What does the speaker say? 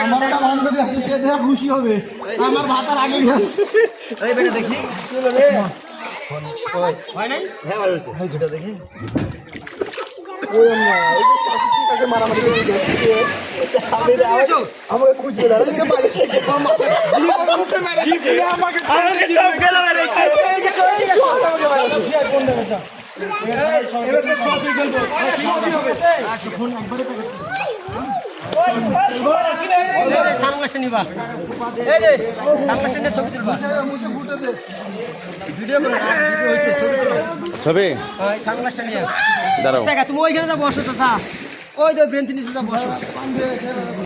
আমার একটা বান্ধবী আছে, সে দেখা খুশি হবে। আমার ভাতার আগেই আছে। দেখি দেখি আমাকে খুঁজবে সানগ্লাসটা নিবা, সানগ্লাসটা ছবি তুলবা, ভিডিও করে ছবি সানগ্লাসটা নিয়ে দাঁড়াও। তুমি ওইখানে যা বসো, তো ওই তো ব্রেঞ্চের নিচে যা বসো।